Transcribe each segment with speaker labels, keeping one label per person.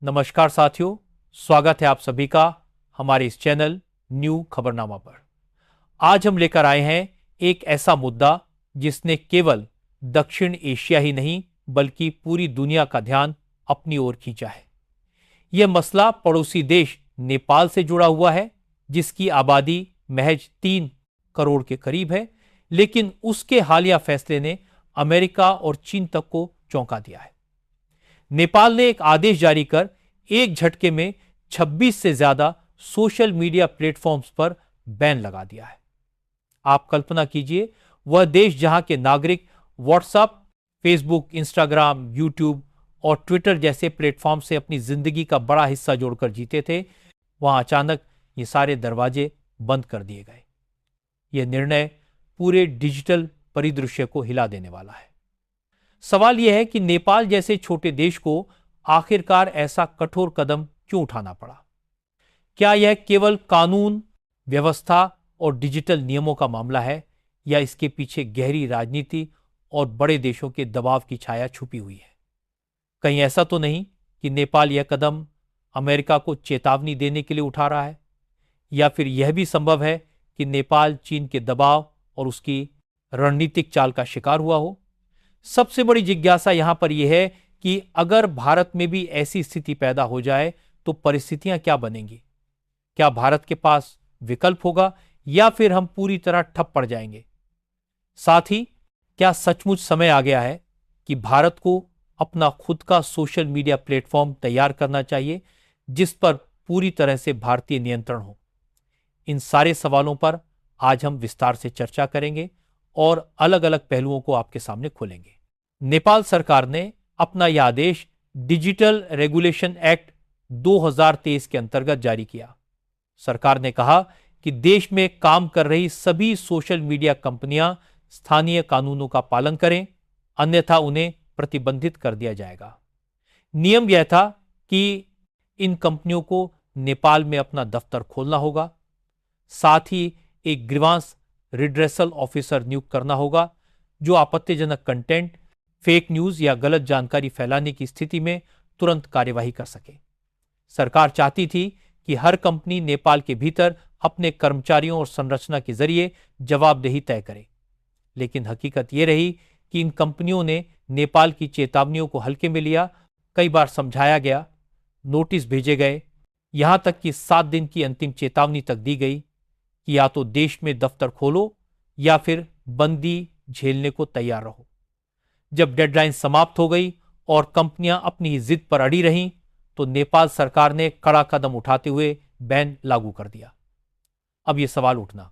Speaker 1: नमस्कार साथियों, स्वागत है आप सभी का हमारे इस चैनल न्यू खबरनामा पर। आज हम लेकर आए हैं एक ऐसा मुद्दा जिसने केवल दक्षिण एशिया ही नहीं बल्कि पूरी दुनिया का ध्यान अपनी ओर खींचा है। यह मसला पड़ोसी देश नेपाल से जुड़ा हुआ है, जिसकी आबादी महज 3 करोड़ के करीब है, लेकिन उसके हालिया फैसले ने अमेरिका और चीन तक को चौंका दिया है। नेपाल ने एक आदेश जारी कर एक झटके में 26 से ज्यादा सोशल मीडिया प्लेटफॉर्म्स पर बैन लगा दिया है। आप कल्पना कीजिए, वह देश जहां के नागरिक व्हाट्सएप, फेसबुक, इंस्टाग्राम, यूट्यूब और ट्विटर जैसे प्लेटफॉर्म से अपनी जिंदगी का बड़ा हिस्सा जोड़कर जीते थे, वहां अचानक ये सारे दरवाजे बंद कर दिए गए। यह निर्णय पूरे डिजिटल परिदृश्य को हिला देने वाला है। सवाल यह है कि नेपाल जैसे छोटे देश को आखिरकार ऐसा कठोर कदम क्यों उठाना पड़ा? क्या यह केवल कानून, व्यवस्था और डिजिटल नियमों का मामला है, या इसके पीछे गहरी राजनीति और बड़े देशों के दबाव की छाया छुपी हुई है? कहीं ऐसा तो नहीं कि नेपाल यह कदम अमेरिका को चेतावनी देने के लिए उठा रहा है, या फिर यह भी संभव है कि नेपाल चीन के दबाव और उसकी रणनीतिक चाल का शिकार हुआ हो? सबसे बड़ी जिज्ञासा यहां पर यह है कि अगर भारत में भी ऐसी स्थिति पैदा हो जाए तो परिस्थितियां क्या बनेंगी? क्या भारत के पास विकल्प होगा, या फिर हम पूरी तरह ठप पड़ जाएंगे? साथ ही क्या सचमुच समय आ गया है कि भारत को अपना खुद का सोशल मीडिया प्लेटफॉर्म तैयार करना चाहिए, जिस पर पूरी तरह से भारतीय नियंत्रण हो? इन सारे सवालों पर आज हम विस्तार से चर्चा करेंगे और अलग अलग पहलुओं को आपके सामने खोलेंगे। नेपाल सरकार ने अपना यह आदेश डिजिटल रेगुलेशन एक्ट 2023 के अंतर्गत जारी किया। सरकार ने कहा कि देश में काम कर रही सभी सोशल मीडिया कंपनियां स्थानीय कानूनों का पालन करें, अन्यथा उन्हें प्रतिबंधित कर दिया जाएगा। नियम यह था कि इन कंपनियों को नेपाल में अपना दफ्तर खोलना होगा, साथ ही एक ग्रीवांस रिड्रेसल ऑफिसर नियुक्त करना होगा जो आपत्तिजनक कंटेंट, फेक न्यूज या गलत जानकारी फैलाने की स्थिति में तुरंत कार्यवाही कर सके। सरकार चाहती थी कि हर कंपनी नेपाल के भीतर अपने कर्मचारियों और संरचना के जरिए जवाबदेही तय करे, लेकिन हकीकत यह रही कि इन कंपनियों ने नेपाल की चेतावनियों को हल्के में लिया। कई बार समझाया गया, नोटिस भेजे गए, यहां तक कि 7 दिन की अंतिम चेतावनी तक दी गई कि या तो देश में दफ्तर खोलो या फिर बंदी झेलने को तैयार रहो। जब डेडलाइन समाप्त हो गई और कंपनियां अपनी जिद पर अड़ी रहीं, तो नेपाल सरकार ने कड़ा कदम उठाते हुए बैन लागू कर दिया। अब यह सवाल उठना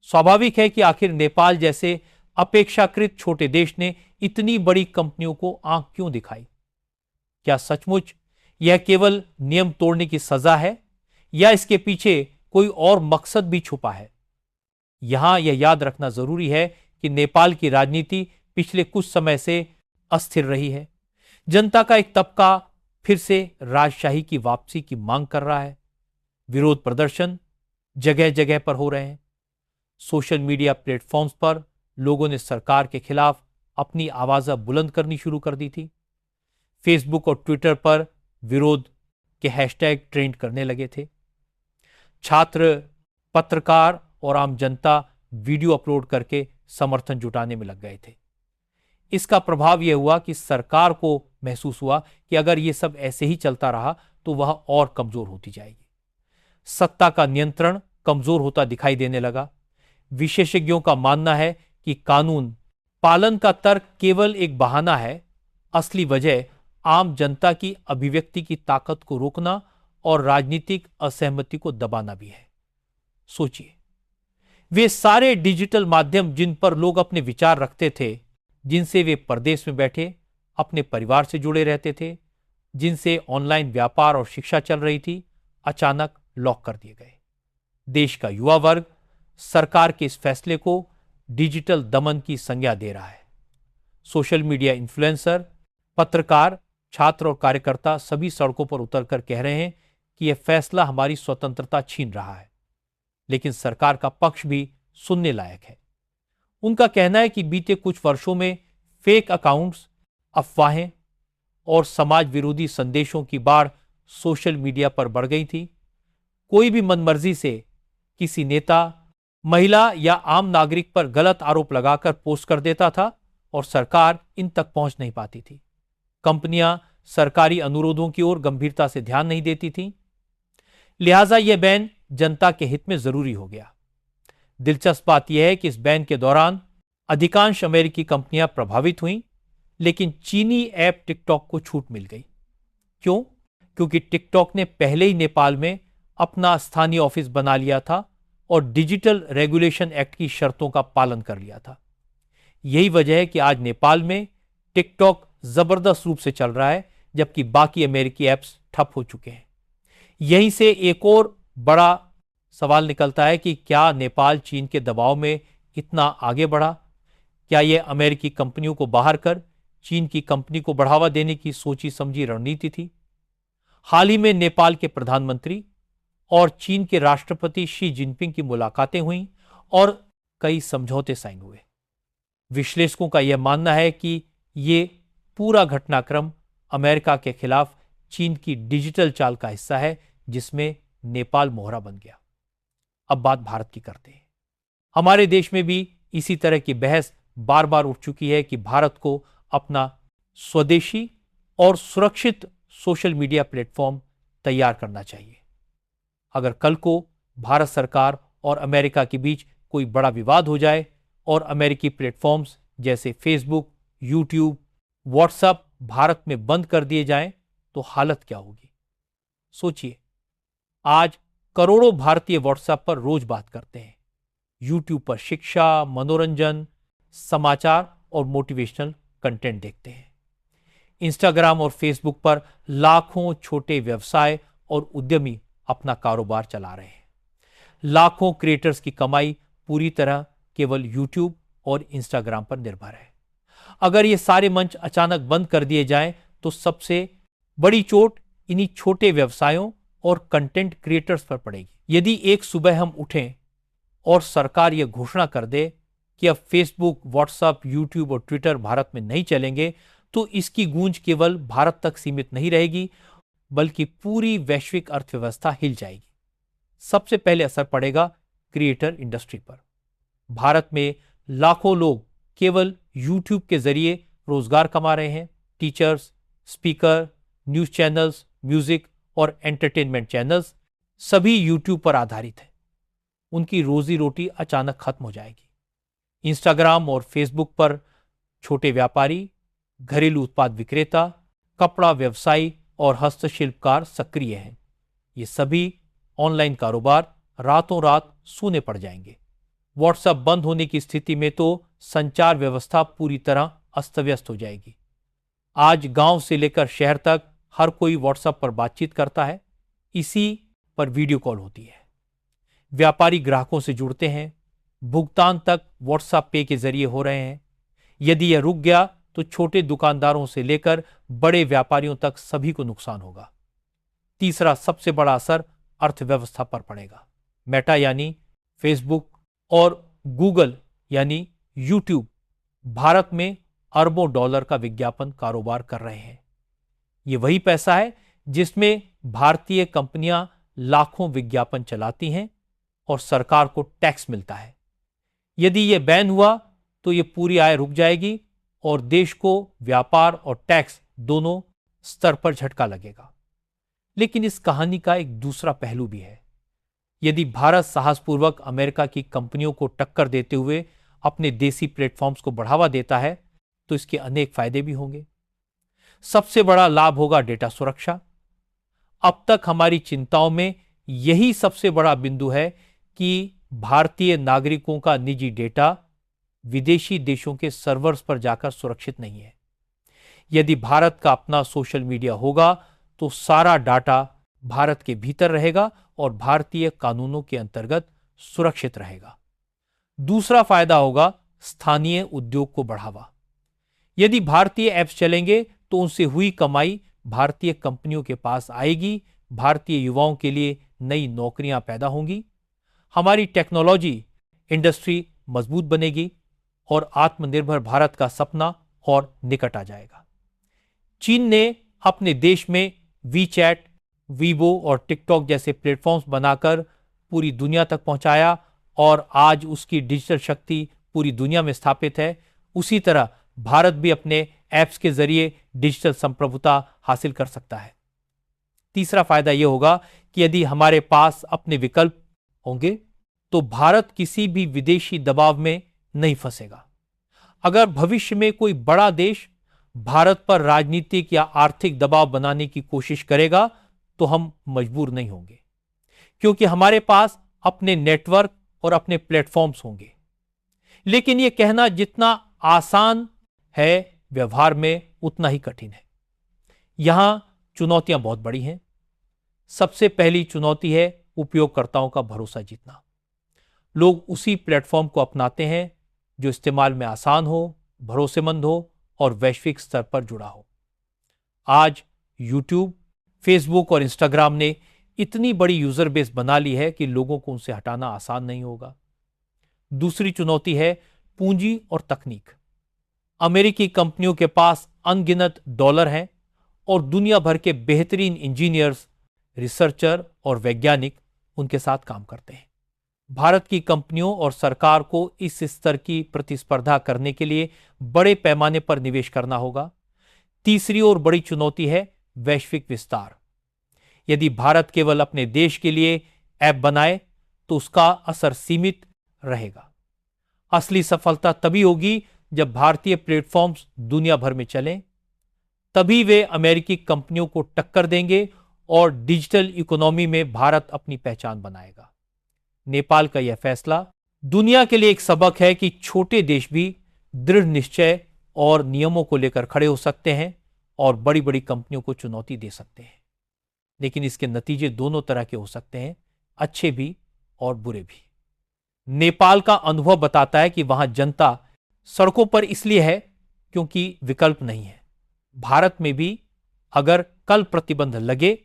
Speaker 1: स्वाभाविक है कि आखिर नेपाल जैसे अपेक्षाकृत छोटे देश ने इतनी बड़ी कंपनियों को आंख क्यों दिखाई? क्या सचमुच यह केवल नियम तोड़ने की सजा है, या इसके पीछे कोई और मकसद भी छुपा है? यहां यह याद रखना जरूरी है कि नेपाल की राजनीति पिछले कुछ समय से अस्थिर रही है। जनता का एक तबका फिर से राजशाही की वापसी की मांग कर रहा है। विरोध प्रदर्शन जगह जगह पर हो रहे हैं। सोशल मीडिया प्लेटफॉर्म्स पर लोगों ने सरकार के खिलाफ अपनी आवाज़ बुलंद करनी शुरू कर दी थी। फेसबुक और ट्विटर पर विरोध के हैशटैग ट्रेंड करने लगे थे। छात्र, पत्रकार और आम जनता वीडियो अपलोड करके समर्थन जुटाने में लग गए थे। इसका प्रभाव यह हुआ कि सरकार को महसूस हुआ कि अगर यह सब ऐसे ही चलता रहा तो वह और कमजोर होती जाएगी। सत्ता का नियंत्रण कमजोर होता दिखाई देने लगा। विशेषज्ञों का मानना है कि कानून पालन का तर्क केवल एक बहाना है, असली वजह आम जनता की अभिव्यक्ति की ताकत को रोकना और राजनीतिक असहमति को दबाना भी है। सोचिए, वे सारे डिजिटल माध्यम जिन पर लोग अपने विचार रखते थे, जिनसे वे परदेश में बैठे अपने परिवार से जुड़े रहते थे, जिनसे ऑनलाइन व्यापार और शिक्षा चल रही थी, अचानक लॉक कर दिए गए। देश का युवा वर्ग सरकार के इस फैसले को डिजिटल दमन की संज्ञा दे रहा है। सोशल मीडिया इन्फ्लुएंसर, पत्रकार, छात्र और कार्यकर्ता सभी सड़कों पर उतरकर कह रहे हैं कि यह फैसला हमारी स्वतंत्रता छीन रहा है। लेकिन सरकार का पक्ष भी सुनने लायक है। उनका कहना है कि बीते कुछ वर्षों में फेक अकाउंट्स, अफवाहें और समाज विरोधी संदेशों की बाढ़ सोशल मीडिया पर बढ़ गई थी। कोई भी मनमर्जी से किसी नेता, महिला या आम नागरिक पर गलत आरोप लगाकर पोस्ट कर देता था और सरकार इन तक पहुंच नहीं पाती थी। कंपनियां सरकारी अनुरोधों की ओर गंभीरता से ध्यान नहीं देती थीं। लिहाजा यह बैन जनता के हित में जरूरी हो गया। दिलचस्प बात यह है कि इस बैन के दौरान अधिकांश अमेरिकी कंपनियां प्रभावित हुईं, लेकिन चीनी ऐप टिकटॉक को छूट मिल गई। क्यों? क्योंकि टिकटॉक ने पहले ही नेपाल में अपना स्थानीय ऑफिस बना लिया था और डिजिटल रेगुलेशन एक्ट की शर्तों का पालन कर लिया था। यही वजह है कि आज नेपाल में टिकटॉक जबरदस्त रूप से चल रहा है, जबकि बाकी अमेरिकी ऐप्स ठप हो चुके हैं। यहीं से एक और बड़ा सवाल निकलता है कि क्या नेपाल चीन के दबाव में इतना आगे बढ़ा? क्या यह अमेरिकी कंपनियों को बाहर कर चीन की कंपनी को बढ़ावा देने की सोची समझी रणनीति थी? हाल ही में नेपाल के प्रधानमंत्री और चीन के राष्ट्रपति शी जिनपिंग की मुलाकातें हुईं और कई समझौते साइन हुए। विश्लेषकों का यह मानना है कि यह पूरा घटनाक्रम अमेरिका के खिलाफ चीन की डिजिटल चाल का हिस्सा है, जिसमें नेपाल मोहरा बन गया। अब बात भारत की करते हैं। हमारे देश में भी इसी तरह की बहस बार बार उठ चुकी है कि भारत को अपना स्वदेशी और सुरक्षित सोशल मीडिया प्लेटफॉर्म तैयार करना चाहिए। अगर कल को भारत सरकार और अमेरिका के बीच कोई बड़ा विवाद हो जाए और अमेरिकी प्लेटफॉर्म्स जैसे फेसबुक, यूट्यूब, व्हाट्सएप भारत में बंद कर दिए जाएं, तो हालत क्या होगी? सोचिए, आज करोड़ों भारतीय व्हाट्सएप पर रोज बात करते हैं। यूट्यूब पर शिक्षा, मनोरंजन, समाचार और मोटिवेशनल कंटेंट देखते हैं। इंस्टाग्राम और फेसबुक पर लाखों छोटे व्यवसाय और उद्यमी अपना कारोबार चला रहे हैं। लाखों क्रिएटर्स की कमाई पूरी तरह केवल यूट्यूब और इंस्टाग्राम पर निर्भर है। अगर ये सारे मंच अचानक बंद कर दिए जाएं, तो सबसे बड़ी चोट इन्हीं छोटे व्यवसायों और कंटेंट क्रिएटर्स पर पड़ेगी। यदि एक सुबह हम उठें और सरकार यह घोषणा कर दे कि अब फेसबुक, व्हाट्सएप, यूट्यूब और ट्विटर भारत में नहीं चलेंगे, तो इसकी गूंज केवल भारत तक सीमित नहीं रहेगी, बल्कि पूरी वैश्विक अर्थव्यवस्था हिल जाएगी। सबसे पहले असर पड़ेगा क्रिएटर इंडस्ट्री पर। भारत में लाखों लोग केवल यूट्यूब के जरिए रोजगार कमा रहे हैं। Teachers, speaker, news channels, music और एंटरटेनमेंट चैनल्स सभी यूट्यूब पर आधारित हैं। उनकी रोजी रोटी अचानक खत्म हो जाएगी। इंस्टाग्राम और फेसबुक पर छोटे व्यापारी, घरेलू उत्पाद विक्रेता, कपड़ा व्यवसायी और हस्तशिल्पकार सक्रिय हैं। ये सभी ऑनलाइन कारोबार रातों रात सूने पड़ जाएंगे। व्हाट्सएप बंद होने की स्थिति में तो संचार व्यवस्था पूरी तरह अस्त व्यस्त हो जाएगी। आज गांव से लेकर शहर तक हर कोई व्हाट्सएप पर बातचीत करता है। इसी पर वीडियो कॉल होती है। व्यापारी ग्राहकों से जुड़ते हैं। भुगतान तक व्हाट्सएप पे के जरिए हो रहे हैं। यदि यह रुक गया तो छोटे दुकानदारों से लेकर बड़े व्यापारियों तक सभी को नुकसान होगा। तीसरा सबसे बड़ा असर अर्थव्यवस्था पर पड़ेगा। मेटा यानी फेसबुक और गूगल यानी यूट्यूब भारत में अरबों डॉलर का विज्ञापन कारोबार कर रहे हैं। ये वही पैसा है जिसमें भारतीय कंपनियां लाखों विज्ञापन चलाती हैं और सरकार को टैक्स मिलता है। यदि यह बैन हुआ तो यह पूरी आय रुक जाएगी और देश को व्यापार और टैक्स दोनों स्तर पर झटका लगेगा। लेकिन इस कहानी का एक दूसरा पहलू भी है। यदि भारत साहसपूर्वक अमेरिका की कंपनियों को टक्कर देते हुए अपने देसी प्लेटफॉर्म्स को बढ़ावा देता है, तो इसके अनेक फायदे भी होंगे। सबसे बड़ा लाभ होगा डेटा सुरक्षा। अब तक हमारी चिंताओं में यही सबसे बड़ा बिंदु है कि भारतीय नागरिकों का निजी डेटा विदेशी देशों के सर्वर्स पर जाकर सुरक्षित नहीं है। यदि भारत का अपना सोशल मीडिया होगा तो सारा डाटा भारत के भीतर रहेगा और भारतीय कानूनों के अंतर्गत सुरक्षित रहेगा। दूसरा फायदा होगा स्थानीय उद्योग को बढ़ावा। यदि भारतीय ऐप्स चलेंगे तो उनसे हुई कमाई भारतीय कंपनियों के पास आएगी। भारतीय युवाओं के लिए नई नौकरियां पैदा होंगी। हमारी टेक्नोलॉजी इंडस्ट्री मजबूत बनेगी और आत्मनिर्भर भारत का सपना और निकट आ जाएगा। चीन ने अपने देश में वीचैट, वीबो और टिकटॉक जैसे प्लेटफॉर्म्स बनाकर पूरी दुनिया तक पहुंचाया और आज उसकी डिजिटल शक्ति पूरी दुनिया में स्थापित है, उसी तरह भारत भी अपने ऐप्स के जरिए डिजिटल संप्रभुता हासिल कर सकता है। तीसरा फायदा यह होगा कि यदि हमारे पास अपने विकल्प होंगे तो भारत किसी भी विदेशी दबाव में नहीं फंसेगा। अगर भविष्य में कोई बड़ा देश भारत पर राजनीतिक या आर्थिक दबाव बनाने की कोशिश करेगा तो हम मजबूर नहीं होंगे, क्योंकि हमारे पास अपने नेटवर्क और अपने प्लेटफॉर्म्स होंगे। लेकिन यह कहना जितना आसान है, व्यवहार में उतना ही कठिन है। यहां चुनौतियां बहुत बड़ी हैं। सबसे पहली चुनौती है उपयोगकर्ताओं का भरोसा जीतना। लोग उसी प्लेटफॉर्म को अपनाते हैं जो इस्तेमाल में आसान हो, भरोसेमंद हो और वैश्विक स्तर पर जुड़ा हो। आज यूट्यूब, फेसबुक और इंस्टाग्राम ने इतनी बड़ी यूजर बेस बना ली है कि लोगों को उनसे हटाना आसान नहीं होगा। दूसरी चुनौती है पूंजी और तकनीक। अमेरिकी कंपनियों के पास अनगिनत डॉलर हैं और दुनिया भर के बेहतरीन इंजीनियर्स, रिसर्चर और वैज्ञानिक उनके साथ काम करते हैं। भारत की कंपनियों और सरकार को इस स्तर की प्रतिस्पर्धा करने के लिए बड़े पैमाने पर निवेश करना होगा। तीसरी और बड़ी चुनौती है वैश्विक विस्तार। यदि भारत केवल अपने देश के लिए ऐप बनाए तो उसका असर सीमित रहेगा। असली सफलता तभी होगी जब भारतीय प्लेटफॉर्म्स दुनिया भर में चलें, तभी वे अमेरिकी कंपनियों को टक्कर देंगे और डिजिटल इकोनॉमी में भारत अपनी पहचान बनाएगा। नेपाल का यह फैसला दुनिया के लिए एक सबक है कि छोटे देश भी दृढ़ निश्चय और नियमों को लेकर खड़े हो सकते हैं और बड़ी बड़ी कंपनियों को चुनौती दे सकते हैं। लेकिन इसके नतीजे दोनों तरह के हो सकते हैं, अच्छे भी और बुरे भी। नेपाल का अनुभव बताता है कि वहां जनता सड़कों पर इसलिए है क्योंकि विकल्प नहीं है। भारत में भी अगर कल प्रतिबंध लगे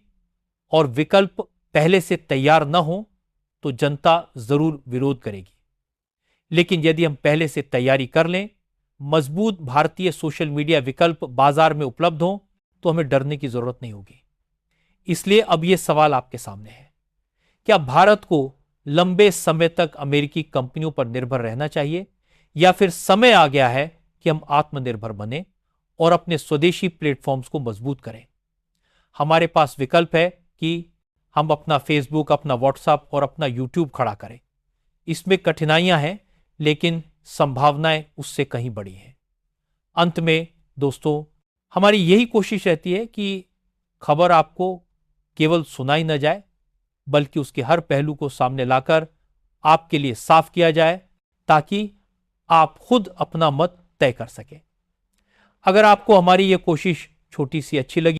Speaker 1: और विकल्प पहले से तैयार न हो तो जनता जरूर विरोध करेगी। लेकिन यदि हम पहले से तैयारी कर लें, मजबूत भारतीय सोशल मीडिया विकल्प बाजार में उपलब्ध हो, तो हमें डरने की जरूरत नहीं होगी। इसलिए अब यह सवाल आपके सामने है, क्या भारत को लंबे समय तक अमेरिकी कंपनियों पर निर्भर रहना चाहिए या फिर समय आ गया है कि हम आत्मनिर्भर बने और अपने स्वदेशी प्लेटफॉर्म्स को मजबूत करें? हमारे पास विकल्प है कि हम अपना फेसबुक, अपना व्हाट्सएप और अपना यूट्यूब खड़ा करें। इसमें कठिनाइयां हैं, लेकिन संभावनाएं उससे कहीं बड़ी हैं। अंत में दोस्तों, हमारी यही कोशिश रहती है कि खबर आपको केवल सुनाई न जाए, बल्कि उसके हर पहलू को सामने लाकर आपके लिए साफ किया जाए, ताकि आप खुद अपना मत तय कर सकें। अगर आपको हमारी यह कोशिश छोटी सी अच्छी लगी